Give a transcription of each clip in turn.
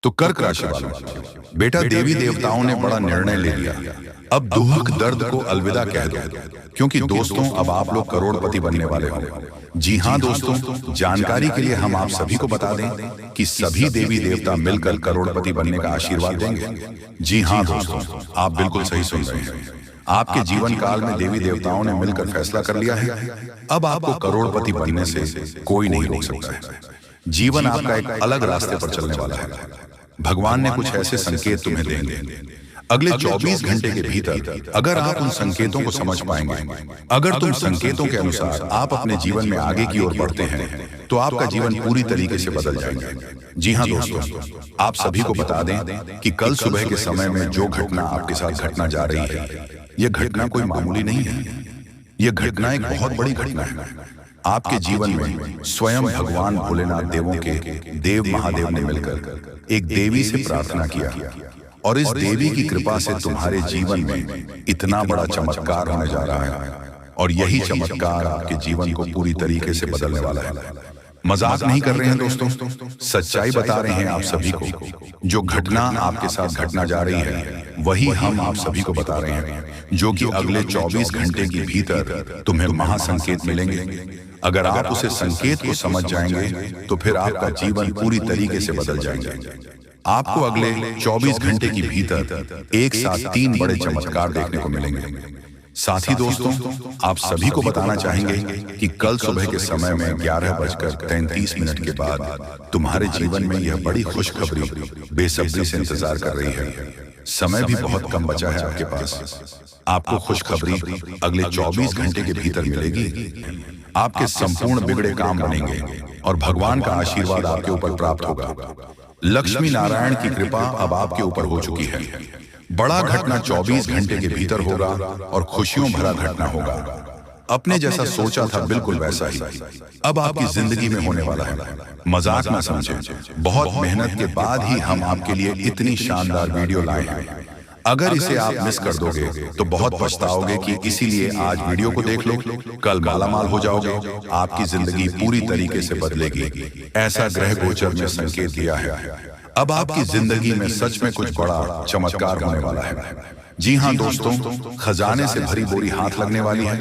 तो कर्क राशि वालों, बेटा देवी देवताओं ने बड़ा निर्णय ले लिया। अब दुख दर्द को अलविदा कह दो, क्योंकि दोस्तों अब आप लोग करोड़पति बनने वाले हो। जी हाँ दोस्तों, जानकारी के लिए हम आप सभी को बता दें कि सभी देवी देवता मिलकर करोड़पति बनने का आशीर्वाद देंगे। जी हाँ दोस्तों, आप बिल्कुल सही सुन रहे हैं। आपके जीवन काल में देवी देवताओं ने मिलकर फैसला कर लिया है। अब आपको करोड़पति बनने से कोई नहीं रोक सकता है। जीवन आपका एक अलग रास्ते पर चलने वाला है। भगवान ने कुछ ऐसे संकेत तुम्हें देंगे। अगले 24 घंटे के भीतर अगर आप उन संकेतों को समझ पाएंगे, अगर तुम संकेतों के अनुसार आप अपने जीवन में आगे की ओर बढ़ते हैं, तो आपका जीवन पूरी तरीके से बदल जाएगा। जी हाँ दोस्तों, आप सभी को बता दें कि कल सुबह के समय में जो घटना आपके साथ घटना जा रही है, यह घटना कोई मामूली नहीं है। यह घटना एक बहुत बड़ी घटना है। आपके जीवन में स्वयं भगवान भोलेनाथ देवों के देव महादेव ने मिलकर एक देवी से प्रार्थना किया, और इस देवी की कृपा से तुम्हारे जीवन में इतना बड़ा चमत्कार होने जा रहा है, और यही चमत्कार आपके जीवन को पूरी तरीके से बदलने वाला है। मजाक नहीं कर रहे हैं दोस्तों, सच्चाई बता रहे हैं आप सभी को। जो घटना आपके साथ घटना जा रही है, वही हम आप सभी को बता रहे हैं, जो कि अगले 24 घंटे के भीतर तुम्हें महासंकेत मिलेंगे। अगर आप उसे संकेत को समझ जाएंगे, तो फिर आपका जीवन पूरी तरीके से बदल जाएगा। आपको अगले 24 घंटे के भीतर एक साथ 3 बड़े चमत्कार देखने को मिलेंगे। साथ ही दोस्तों, आप सभी को बताना चाहेंगे कि कल सुबह के समय में 11:33 के बाद तुम्हारे जीवन में यह बड़ी खुशखबरी बेसब्री से इंतजार कर रही है। समय भी बहुत कम बचा है आपके पास। आपको खुशखबरी अगले 24 घंटे के भीतर मिलेगी। आपके संपूर्ण बिगड़े काम बनेंगे और भगवान का आशीर्वाद आपके ऊपर प्राप्त होगा। लक्ष्मी नारायण की कृपा अब आपके ऊपर हो चुकी है। बड़ा घटना 24 घंटे के भीतर होगा और खुशियों भरा घटना होगा। अपने जैसा सोचा था बिल्कुल वैसा ही अब आपकी जिंदगी में होने वाला है। मजाक ना समझें, बहुत मेहनत के बाद ही हम आपके लिए इतनी शानदार वीडियो लाए हैं। अगर इसे आप मिस कर दोगे तो बहुत पछताओगे कि इसीलिए आज वीडियो को देख लो, कल मालामाल हो जाओगे, आपकी जिंदगी पूरी तरीके से बदलेगी। ऐसा ग्रह गोचर में संकेत दिया है। अब आपकी जिंदगी में सच में कुछ बड़ा चमत्कार होने वाला है। जी हाँ दोस्तों, खजाने से भरी बोरी हाथ लगने वाली है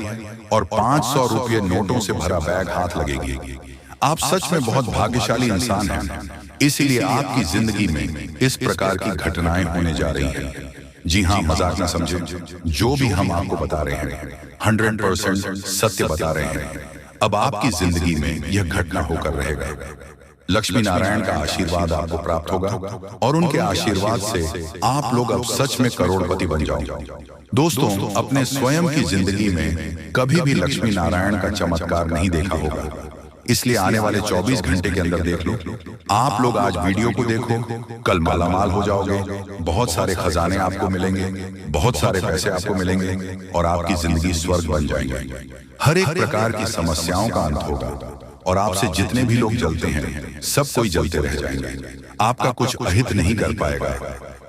और 500 रुपये नोटों से भरा बैग हाथ लगेगी। आप सच में बहुत भाग्यशाली इंसान हैं, इसीलिए आपकी जिंदगी में इस प्रकार की घटनाएं होने जा रही हैं। जी हाँ, मजाक ना समझें, जो भी हम आपको बता रहे हैं 100% सत्य बता रहे हैं। अब आपकी जिंदगी में यह घटना होकर रहेगा। लक्ष्मी नारायण का आशीर्वाद आपको प्राप्त होगा और उनके आशीर्वाद से आप लोग अब सच में करोड़पति बन जाओगे। दोस्तों, अपने स्वयं की जिंदगी में कभी भी लक्ष्मी नारायण का चमत्कार नहीं देखा होगा, इसलिए आने वाले 24 घंटे के अंदर देख लो। आप लोग आज वीडियो को देखो, कल मालामाल हो जाओगे, बहुत सारे खजाने आपको मिलेंगे, बहुत सारे पैसे आपको मिलेंगे और आपकी जिंदगी स्वर्ग बन जाएंगे। हर एक प्रकार की समस्याओं का अंत होगा और आपसे जितने भी लोग जलते हैं सब कोई जलते रह जाएंगे। आपका कुछ अहित नहीं कर पाएगा,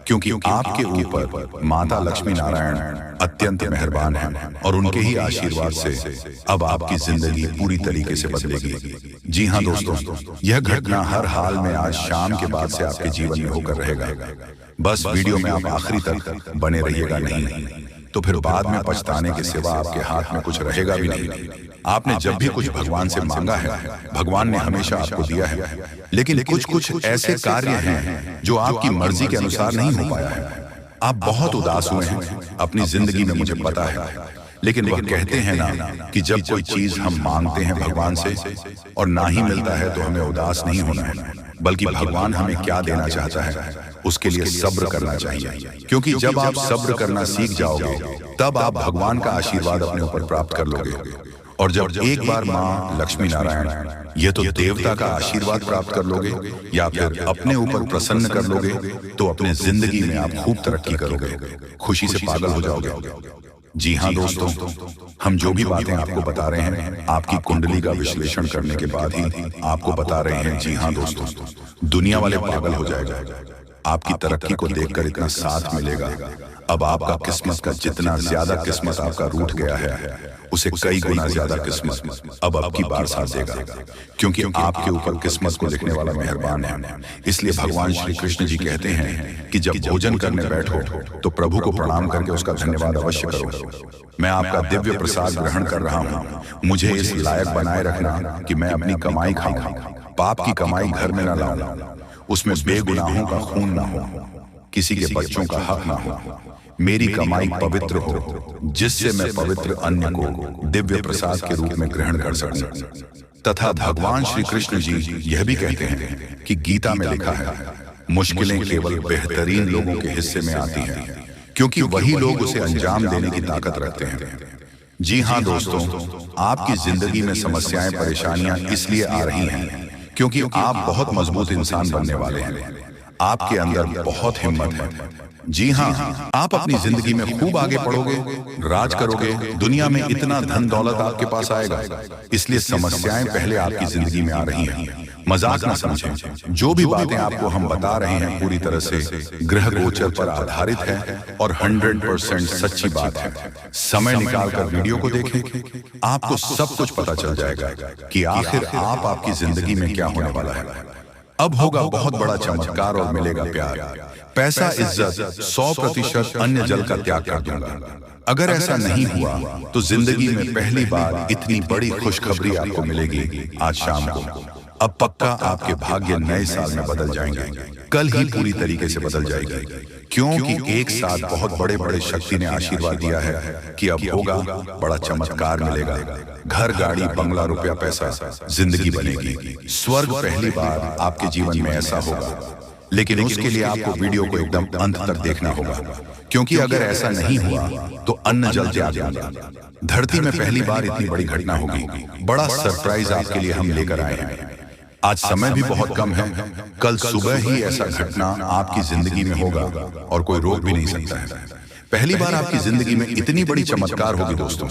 क्योंकि आपके ऊपर माता लक्ष्मी नारायण अत्यंत मेहरबान हैं और उनके ही आशीर्वाद से अब आपकी जिंदगी पूरी तरीके से बदलेगी। जी हाँ दोस्तों, यह घटना हर हाल में आज शाम के बाद से आपके जीवन में होकर रहेगा। बस वीडियो में आप आखिरी तक बने रहिएगा, नहीं तो फिर बाद में पछताने के सिवा आपके हाथ में कुछ रहेगा भी नहीं। आपने जब भी कुछ भगवान से मांगा है, भगवान ने हमेशा आपको दिया है, लेकिन कुछ ऐसे कार्य हैं जो आपकी मर्जी के अनुसार नहीं हो पाया है। आप बहुत उदास हुए हैं अपनी जिंदगी में, मुझे पता है, लेकिन वह कहते हैं ना कि जब कोई चीज हम मांगते हैं भगवान से और ना ही मिलता है तो हमें उदास नहीं होना है, बल्कि भगवान हमें क्या देना चाहता है उसके लिए सब्र करना चाहिए। क्योंकि जब आप सब्र करना सीख जाओगे, तब आप भगवान का आशीर्वाद अपने ऊपर प्राप्त कर लोगे। और जब एक बार माँ लक्ष्मी नारायण, ये तो देवता का आशीर्वाद प्राप्त कर लोगे या फिर अपने ऊपर प्रसन्न कर लोगे, तो अपने जिंदगी में आप खूब तरक्की करोगे, खुशी से पागल हो जाओगे। जी हाँ दोस्तों, हम जो भी बातें आपको बता रहे हैं आपकी कुंडली का विश्लेषण करने के बाद ही आपको बता रहे हैं। जी हाँ दोस्तों, दुनिया वाले पागल हो जाएगा। आपकी तरक्की को देखकर इतना साथ मिलेगा। अब आपका किस्मत का जितना ज्यादा किस्मत आपका रूठ गया है, उसे कई गुना ज्यादा किस्मत अब आपकी बार साथ देगा, क्योंकि आपके ऊपर किस्मत को लिखने वाला मेहरबान है। इसलिए भगवान श्री कृष्ण जी कहते हैं कि जब भोजन करने बैठो तो प्रभु को प्रणाम करके उसका धन्यवाद अवश्य करो। मैं आपका दिव्य प्रसाद ग्रहण कर रहा हूँ, मुझे इस लायक बनाए रखना कि मैं अपनी कमाई खाऊं, पाप की कमाई घर में न लाऊं, उसमें बेगुनाहों का खून ना हो, किसी के बच्चों का हक ना हो, मेरी कमाई पवित्र हो, जिससे मैं पवित्र अन्न को दिव्य प्रसाद के रूप में ग्रहण कर सकूं। तथा भगवान श्री कृष्ण जी यह भी कहते हैं कि गीता में लिखा है, मुश्किलें केवल बेहतरीन लोगों के हिस्से में आती हैं, क्योंकि वही लोग उसे अंजाम देने की ताकत रखते हैं। जी हाँ दोस्तों, आपकी जिंदगी में समस्याएं परेशानियां इसलिए आ रही हैं क्योंकि आप बहुत मजबूत इंसान बनने वाले हैं। आपके अंदर बहुत हिम्मत है। जी हाँ, आप अपनी जिंदगी में खूब आगे बढ़ोगे, राज करोगे, दुनिया में इतना धन दौलत आपके पास आएगा। इसलिए समस्याएं पहले आपकी जिंदगी में आ रही हैं। मजाक ना समझें। जो भी बातें आपको हम बता रहे हैं पूरी तरह से ग्रह गोचर पर आधारित है और 100% सच्ची बात है। समय निकालकर वीडियो को देखें, आपको सब कुछ पता चल जाएगा कि आखिर आपकी जिंदगी में क्या होने वाला है। अब होगा बहुत बड़ा चमत्कार और मिलेगा प्यार, पैसा, इज्जत, 100% अन्य जल का त्याग कर दूंगा। अगर ऐसा नहीं हुआ तो जिंदगी में पहली बार इतनी बड़ी खुशखबरी आपको मिलेगी आज शाम को। अब पक्का आपके भाग्य नए साल में बदल जाएंगे, कल ही पूरी तरीके से बदल जाएगी, क्योंकि एक साथ बहुत बड़े बड़े शक्ति ने आशीर्वाद दिया है कि अब होगा बड़ा चमत्कार मिलेगा। घर, गाड़ी, बंगला, रुपया, पैसा, जिंदगी बनेगी। स्वर्ग पहली बार आपके जीवन में ऐसा होगा, लेकिन उसके लिए आपको वीडियो को एकदम अंत तक देखना होगा, क्योंकि अगर ऐसा नहीं हुआ तो अन्न जल त्याग दूंगा। धरती में पहली बार इतनी बड़ी घटना होगी। बड़ा सरप्राइज आपके लिए हम लेकर आए हैं। आज समय भी बहुत कम है, कल सुबह ही ऐसा घटना आपकी जिंदगी में होगा और कोई रोक भी नहीं सकता है। पहली बार आपकी जिंदगी में इतनी बड़ी चमत्कार होगी दोस्तों,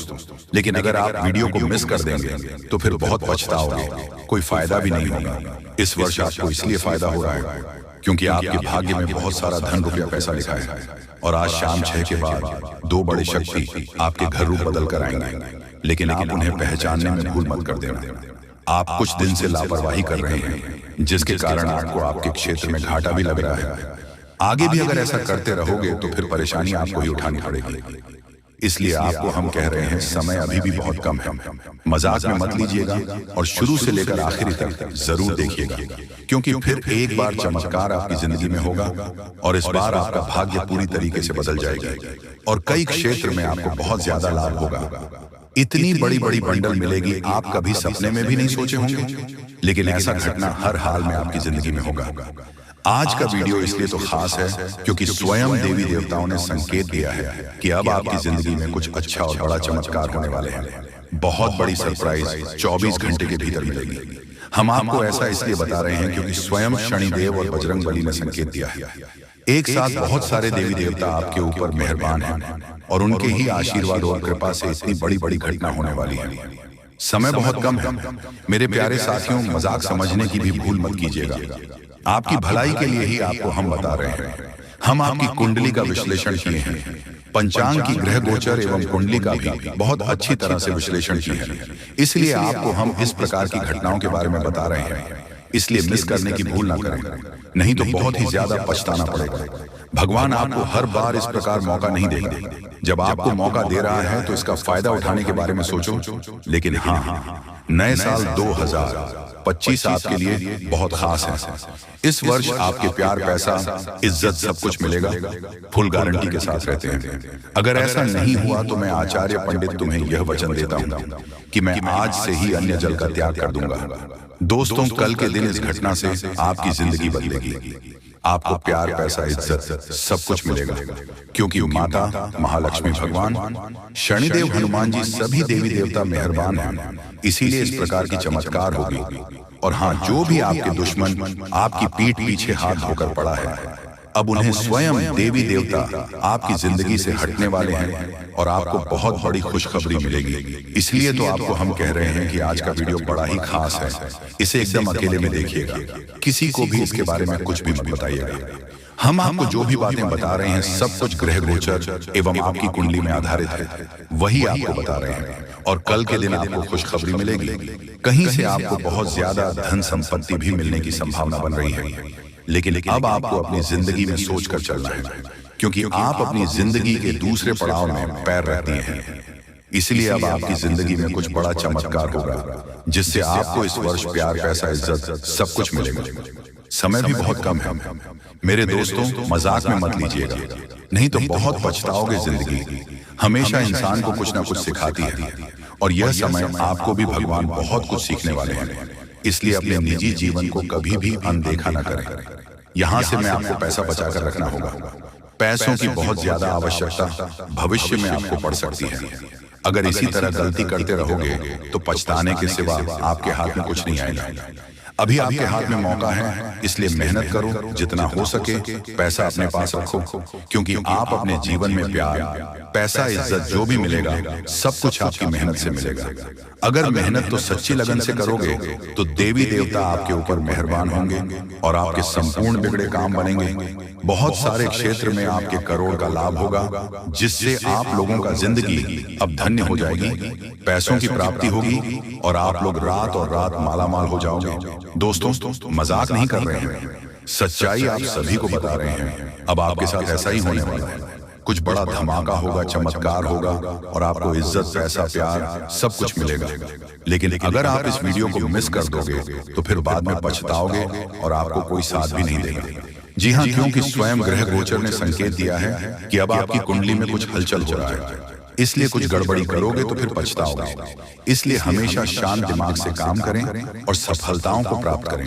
लेकिन अगर आप वीडियो को मिस कर देंगे तो फिर बहुत पछताओगे, कोई फायदा भी नहीं होगा। इस वर्ष आपको इसलिए फायदा हो रहा है क्योंकि आपके भाग्य में बहुत सारा धन, रुपया, पैसा लिखा है और आज शाम 6 के बाद 2 बड़े शक्ति आपके घर रूप बदल कर आएंगे, लेकिन आप उन्हें पहचानने में भूल मत कर देना। आप कुछ दिन से लापरवाही कर रहे हैं, जिसके कारण आपको आपके क्षेत्र में घाटा भी लग रहा है। आगे भी अगर ऐसा करते रहोगे तो फिर परेशानी आपको ही उठानी पड़ेगी। इसलिए आपको हम कह रहे हैं, समय अभी भी बहुत कम है। मजाक में मत लीजिएगा और शुरू से लेकर आखिरी तक जरूर देखिएगा, क्योंकि फिर एक बार चमत्कार आपकी जिंदगी में होगा और इस बार आपका भाग्य पूरी तरीके से बदल जाएगा और कई क्षेत्र में आपको बहुत ज्यादा लाभ होगा। इतनी बड़ी बड़ी बंडल मिलेगी, आप कभी सपने में भी नहीं सोचे होंगे, लेकिन ऐसा घटना हर हाल में आपकी जिंदगी में होगा। आज का वीडियो इसलिए तो खास है क्योंकि स्वयं देवी देवताओं ने संकेत दिया है कि अब आपकी जिंदगी में कुछ अच्छा और बड़ा चमत्कार होने वाले हैं। बहुत बड़ी सरप्राइज 24 घंटे के भीतर मिलेगी। हम आपको ऐसा इसलिए बता रहे हैं क्योंकि स्वयं शनिदेव और बजरंग बली ने संकेत दिया है। एक साथ बहुत सारे देवी देवता आपके ऊपर मेहरबान हैं और उनके ही आशीर्वाद और कृपा से इतनी बड़ी बड़ी घटना होने वाली है। समय बहुत कम है मेरे प्यारे साथियों, मजाक समझने की भी भूल मत कीजिएगा। आपकी भलाई के लिए ही आपको हम बता रहे हैं। हम आपकी कुंडली का विश्लेषण किए हैं, पंचांग की ग्रह गोचर एवं कुंडली का भी बहुत अच्छी तरह से विश्लेषण किए हैं। इसलिए आपको हम इस प्रकार की घटनाओं के बारे में बता रहे हैं। इसलिए मिस करने की भूल ना करें, नहीं तो बहुत ही ज्यादा पछताना पड़ेगा। भगवान आपको हर बार इस प्रकार मौका नहीं देगा। जब आपको मौका दे रहा है तो इसका फायदा उठाने के बारे में सोचो। लेकिन हाँ, नए साल 2025 आपके लिए बहुत खास है। इस वर्ष आपके प्यार, पैसा, इज्जत सब कुछ मिलेगा, फुल गारंटी के साथ रहते हैं। अगर ऐसा नहीं हुआ तो मैं आचार्य पंडित तुम्हें यह वचन देता हूँ कि मैं आज से ही अन्य जल का त्याग कर दूंगा। दोस्तों, कल के दिन इस घटना से आपकी जिंदगी बदलेगी। आपको प्यार, पैसा, इज्जत सब कुछ मिलेगा, क्योंकि माता महालक्ष्मी, भगवान शनिदेव, हनुमान जी सभी देवी देवता मेहरबान हैं। इसीलिए इस प्रकार की चमत्कार होगी। और हाँ, जो भी आपके दुश्मन आपकी पीठ पीछे हाथ धोकर पड़ा है, अब उन्हें स्वयं देवी देवता आपकी जिंदगी से हटने वाले हैं और आपको बहुत बड़ी खुशखबरी मिलेगी। इसलिए तो आपको हम कह रहे हैं कि आज का वीडियो बड़ा ही खास है। इसे एकदम अकेले में देखिएगा, किसी को भी इसके बारे में कुछ भी मत बताइएगा। हम आपको जो भी बातें बता रहे हैं सब कुछ ग्रह गोचर एवं आपकी कुंडली में आधारित है, वही आपको बता रहे हैं। और कल के दिन आपको खुशखबरी मिलेगी। कहीं से आपको बहुत ज्यादा धन संपत्ति भी मिलने की संभावना बन रही है। लेकिन अब आपको अपनी जिंदगी में सोचकर चलना है, क्योंकि आप अपनी जिंदगी के दूसरे पड़ाव में पैर रख दिए हैं। इसलिए अब आपकी जिंदगी में कुछ बड़ा चमत्कार होगा, जिससे आपको इस वर्ष प्यार, पैसा, इज्जत सब कुछ मिलेगा। समय भी बहुत कम है मेरे दोस्तों, मजाक में मत लीजिएगा, नहीं तो बहुत पछताओगे। जिंदगी हमेशा इंसान को कुछ ना कुछ सिखाती है, और यह समय आपको भी भगवान बहुत कुछ सीखने वाले हैं। इसलिए अपने निजी जीवन को कभी भी अनदेखा न करें। यहाँ से मैं आपको पैसा बचाकर रखना होगा। पैसों की बहुत ज्यादा आवश्यकता भविष्य में आपको पड़ सकती है। अगर इसी तरह गलती करते रहोगे तो पछताने के सिवा आपके हाथ में कुछ नहीं आएगा। अभी आपके हाथ में मौका है, इसलिए मेहनत करो, जितना हो सके पैसा अपने पास रखो, क्योंकि आप अपने जीवन में प्यार, पैसा, इज्जत जो भी मिलेगा सब कुछ आपकी मेहनत से मिलेगा। अगर मेहनत तो सच्ची लगन से करोगे तो देवी देवता आपके ऊपर मेहरबान होंगे और आपके संपूर्ण बिगड़े काम बनेंगे। बहुत सारे क्षेत्र में आपके करोड़ का लाभ होगा, जिससे आप लोगों का जिंदगी अब धन्य हो जाएगी। पैसों की प्राप्ति होगी और आप लोग रात और रात मालामाल हो जाओगे। दोस्तों, मजाक नहीं कर रहे हैं, सच्चाई आप सभी को बता रहे हैं। अब आपके साथ ऐसा ही होने वाला है। कुछ बड़ा धमाका होगा, चमत्कार होगा और आपको इज्जत, पैसा, प्यार सब कुछ मिलेगा। लेकिन अगर आप इस वीडियो को मिस कर दोगे तो फिर बाद में पछताओगे और आपको कोई साथ भी नहीं देगा। जी हाँ, क्योंकि स्वयं ग्रह गोचर ने संकेत दिया है कि अब आपकी कुंडली में कुछ हलचल हो रहा है, इसलिए कुछ गड़बड़ी करोगे तो फिर पछताओगे। इसलिए हमेशा शांत दिमाग से काम करें और सफलताओं को प्राप्त करें।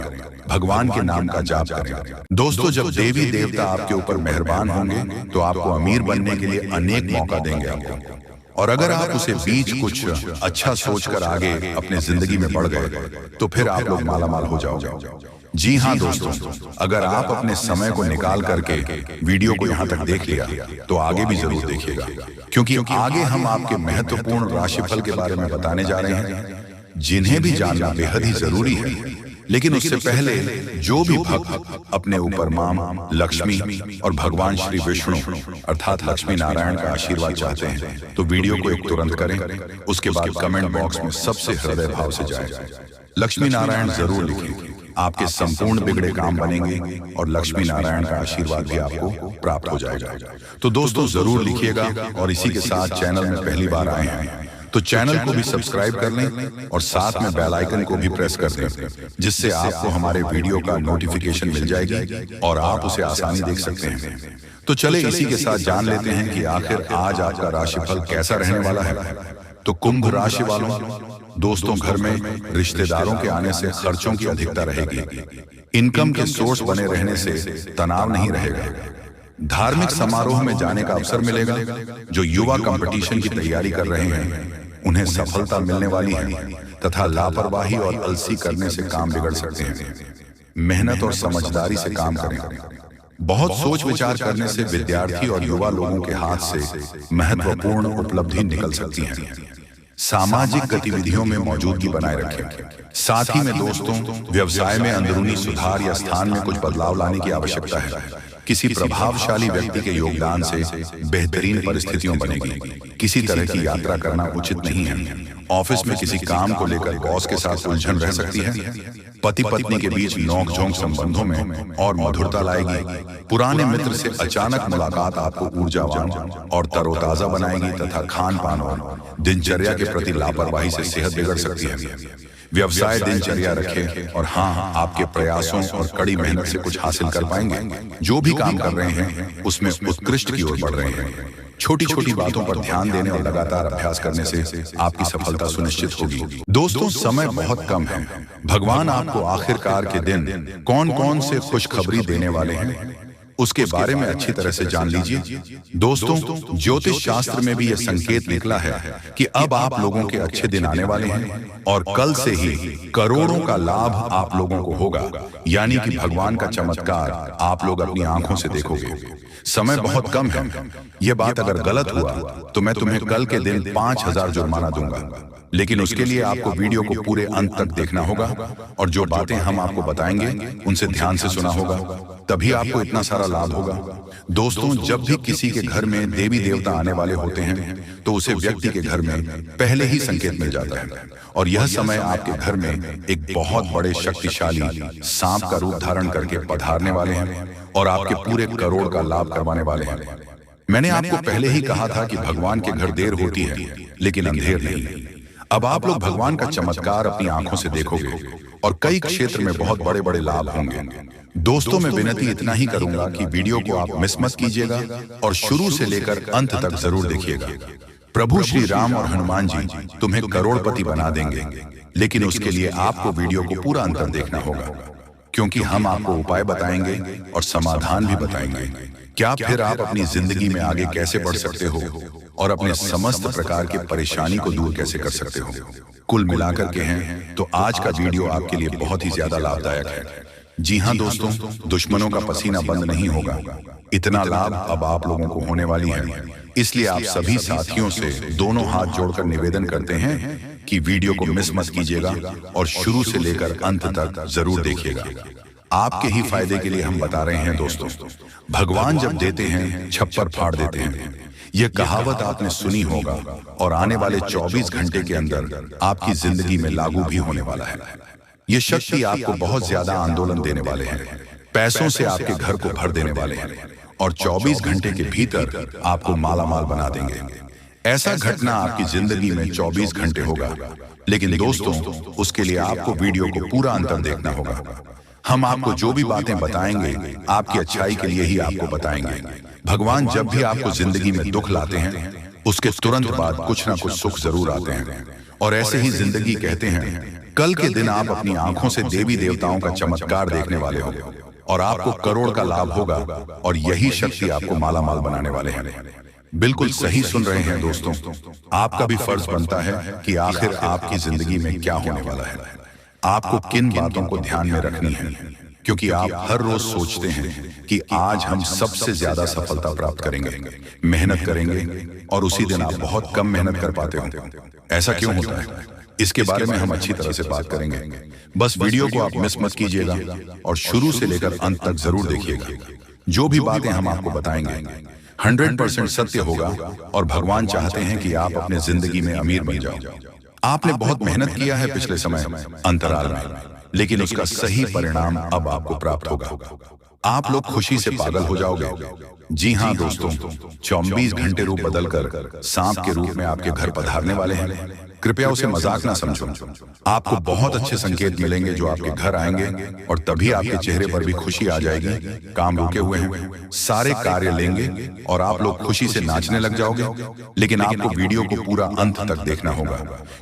भगवान के नाम का जाप करें। दोस्तों, जब देवी देवता आपके ऊपर मेहरबान होंगे तो आपको अमीर बनने के लिए अनेक मौका देंगे आपको। और अगर आप उसे बीच कुछ अच्छा सोचकर आगे अपने जिंदगी में बढ़ गए तो फिर आप लोग मालामाल हो जाओगे। जी हाँ दोस्तों, अगर आप अपने समय को निकाल करके वीडियो को यहाँ तक देख लिया तो आगे भी जरूर देखिएगा, क्योंकि आगे हम आपके महत्वपूर्ण राशिफल के बारे में बताने जा रहे हैं, जिन्हें भी जानना बेहद ही जरूरी है। लेकिन उससे पहले जो भी भक्त अपने ऊपर मां लक्ष्मी और भगवान श्री विष्णु अर्थात लक्ष्मी नारायण का आशीर्वाद चाहते हैं तो वीडियो को एक तुरंत करें। उसके बाद कमेंट बॉक्स में सबसे हृदय भाव से जाए लक्ष्मी नारायण जरूर लिखें। आपके संपूर्ण बिगड़े काम बनेंगे और लक्ष्मी नारायण का आशीर्वाद भी आपको प्राप्त हो जाएगा। तो दोस्तों जरूर लिखिएगा। और इसी के साथ चैनल में पहली बार आए हैं तो चैनल को भी सब्सक्राइब कर लें और साथ में बेल आइकन को भी प्रेस कर दें, जिससे आपको हमारे वीडियो का नोटिफिकेशन मिल जाएगी और आप उसे आसानी देख सकते हैं। तो चले इसी के साथ जान लेते हैं कि आखिर आज आपका राशिफल कैसा रहने वाला है। तो कुंभ राशि वालों, दोस्तों घर में रिश्तेदारों के आने से खर्चों की अधिकता रहेगी। इनकम के सोर्स बने रहने से तनाव नहीं रहेगा। धार्मिक समारोह में जाने का अवसर मिलेगा। जो युवा कंपटीशन की तैयारी कर रहे हैं उन्हें सफलता मिलने वाली है, तथा लापरवाही और अलसी करने से काम बिगड़ सकते हैं। मेहनत और समझदारी से काम करें। बहुत सोच विचार करने से विद्यार्थी और युवा लोगों के हाथ से महत्वपूर्ण उपलब्धि निकल सकती है। सामाजिक गतिविधियों में मौजूदगी बनाए रखें। साथ ही में दोस्तों व्यवसाय में अंदरूनी सुधार या स्थान में कुछ बदलाव लाने की आवश्यकता है। किसी प्रभावशाली व्यक्ति के योगदान से बेहतरीन परिस्थितियों बनेगी। किसी तरह की यात्रा करना उचित नहीं है। ऑफिस में किसी काम को लेकर बॉस के साथ उलझन रह सकती है। पति पत्नी के बीच नोकझोंक संबंधों में और मधुरता लाएगी। पुराने मित्र से अचानक मुलाकात आपको ऊर्जावान और तरोताजा बनाएगी, तथा खान पान और दिनचर्या के प्रति लापरवाही से सेहत बिगड़ सकती है। व्यवसाय दिनचर्या रखें और हाँ, आपके प्रयासों और कड़ी मेहनत से कुछ हासिल कर पाएंगे। जो भी काम कर रहे हैं उसमें उत्कृष्ट की ओर बढ़ रहे हैं। छोटी छोटी बातों पर ध्यान देने और लगातार अभ्यास करने से आपकी सफलता सुनिश्चित होगी। दोस्तों समय बहुत कम है। भगवान आपको आखिरकार के दिन कौन कौन से खुशखबरी देने वाले हैं उसके बारे में अच्छी तरह से जान लीजिए। दोस्तों ज्योतिष शास्त्र में भी यह संकेत निकला है कि अब आप लोगों के अच्छे दिन आने वाले हैं और कल से ही करोड़ों का लाभ आप लोगों को होगा। यानी कि भगवान का चमत्कार आप लोग अपनी आंखों से देखोगे। समय बहुत कम है। यह बात अगर गलत हुआ तो मैं तुम्हें कल के दिन 5000 जुर्माना दूंगा। लेकिन उसके लिए आपको वीडियो को पूरे अंत तक देखना होगा और जो बातें हम आपको बताएंगे उनसे ध्यान से सुना होगा, तभी आपको इतना सारा लाभ होगा। दोस्तों, जब भी किसी के घर में देवी देवता आने वाले होते हैं तो उसे व्यक्ति के घर में पहले ही संकेत मिल जाता है और यह समय आपके घर में एक बहुत बड़े शक्तिशाली सांप का रूप धारण करके पधारने वाले हैं और आपके पूरे करोड़ का लाभ करवाने वाले हैं। मैंने आपको पहले ही कहा था कि भगवान के घर देर होती है लेकिन अंधेर नहीं। अब आप लोग भगवान का चमत्कार अपनी आंखों से देखोगे और कई क्षेत्र में बहुत बड़े बड़े लाभ होंगे। दोस्तों, मैं विनती इतना ही करूंगा कि वीडियो को आप मिस मत कीजिएगा और शुरू से लेकर अंत तक जरूर देखिएगा। प्रभु श्री राम और हनुमान जी तुम्हें करोड़पति बना देंगे, लेकिन उसके लिए आपको वीडियो को पूरा अंतर देखना होगा, क्योंकि हम आपको उपाय बताएंगे और समाधान भी बताएंगे। क्या फिर आप अपनी जिंदगी में आगे कैसे बढ़ सकते हो और अपने समस्त प्रकार की परेशानी को दूर कैसे कर सकते हो। कुल मिलाकर के हैं तो आज का वीडियो आपके लिए बहुत ही ज्यादा लाभदायक है। जी हाँ दोस्तों, दुश्मनों का पसीना बंद नहीं होगा। इतना लाभ अब आप लोगों को होने वाली है, इसलिए आप सभी साथियों से दोनों हाथ जोड़कर निवेदन करते हैं कि वीडियो को मिस मत कीजिएगा और शुरू से लेकर अंत तक जरूर देखिएगा। आपके ही फायदे के लिए हम बता रहे हैं दोस्तों। भगवान जब देते हैं छप्पर फाड़ देते हैं, यह कहावत आपने सुनी होगा और आने वाले 24 घंटे के अंदर आपकी जिंदगी में लागू भी होने वाला है। ये शक्ति आपको बहुत ज्यादा आंदोलन देने वाले हैं, पैसों से आपके घर को भर देने वाले हैं और 24 घंटे के भीतर आपको मालामाल बना देंगे। ऐसा घटना आपकी जिंदगी में 24 घंटे होगा, लेकिन दोस्तों उसके लिए आपको वीडियो को पूरा अंतर देखना होगा। हम आपको जो भी बातें बताएंगे आपकी अच्छाई के लिए ही आपको बताएंगे। भगवान जब भी आपको जिंदगी में दुख लाते हैं उसके तुरंत बाद कुछ ना कुछ सुख जरूर आते हैं और ऐसे ही जिंदगी कहते हैं। कल के दिन आप अपनी आंखों से देवी देवताओं का चमत्कार देखने वाले हो और आपको करोड़ का लाभ होगा और यही शक्ति आपको मालामाल बनाने वाले हैं। बिल्कुल सही सुन रहे हैं दोस्तों। आपका भी फर्ज बनता है कि आखिर आपकी जिंदगी में क्या होने वाला है, आपको किन बातों को ध्यान में रखनी है, क्योंकि आप हर रोज सोचते हैं कि आज हम सबसे ज्यादा सफलता प्राप्त करेंगे, मेहनत करेंगे और उसी दिन आप बहुत कम मेहनत कर पाते हो। ऐसा क्यों होता है, इसके बारे में हम अच्छी तरह से बात करेंगे। बस वीडियो को आप मिस मत कीजिएगा और शुरू से लेकर अंत तक जरूर देखिएगा। जो भी बातें हम आपको बताएंगे 100% सत्य होगा और भगवान चाहते हैं कि आप अपने जिंदगी में अमीर बन जाओ। आपने बहुत मेहनत किया है पिछले समय अंतराल में, लेकिन उसका सही परिणाम अब आपको प्राप्त होगा। आप लोग खुशी से पागल हो जाओगे। जी हाँ दोस्तों, 24 घंटे रूप बदलकर सांप के रूप में आपके घर पधारने वाले हैं। कृपया उसे मजाक ना समझो। आपको बहुत अच्छे संकेत मिलेंगे जो आपके घर आएंगे और तभी आपके चेहरे पर भी खुशी आ जाएगी। काम रुके हुए हैं, सारे कार्य लेंगे और आप लोग खुशी से नाचने लग जाओगे। लेकिन आपको वीडियो को पूरा अंत तक देखना होगा,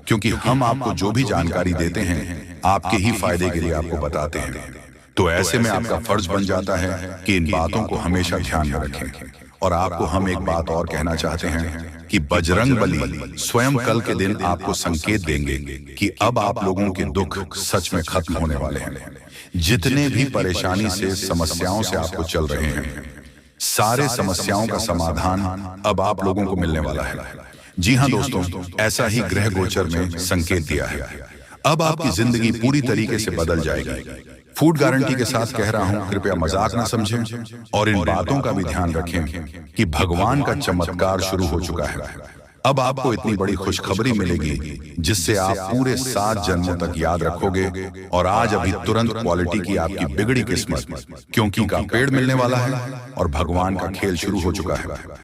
क्योंकि हम आपको जो भी जानकारी देते हैं आपके ही फायदे के लिए आपको बताते हैं। तो ऐसे में आपका फर्ज बन जाता है कि इन बातों को हमेशा ध्यान में रखें। और आपको हम एक बात और कहना चाहते हैं कि बजरंग बली स्वयं कल के दिन आपको संकेत देंगे कि अब आप लोगों के दुख सच में खत्म होने वाले हैं। जितने भी परेशानी से समस्याओं से आपको चल रहे हैं, सारे समस्याओं का समाधान अब आप लोगों को मिलने वाला है। जी हाँ दोस्तों, ऐसा ही ग्रह गोचर में संकेत दिया है। अब आपकी जिंदगी पूरी तरीके से बदल जाएगी। फूड गारंटी के साथ कह रहा हूं, कृपया मजाक ना समझें और इन बातों का भी ध्यान रखें कि भगवान का चमत्कार शुरू हो चुका है। अब आपको इतनी बड़ी खुशखबरी मिलेगी जिससे आप पूरे 7 जन्मों तक याद रखोगे। और आज अभी तुरंत क्वालिटी की आपकी बिगड़ी किस्मत क्योंकि का पेड़ मिलने वाला है और भगवान का खेल शुरू हो चुका है।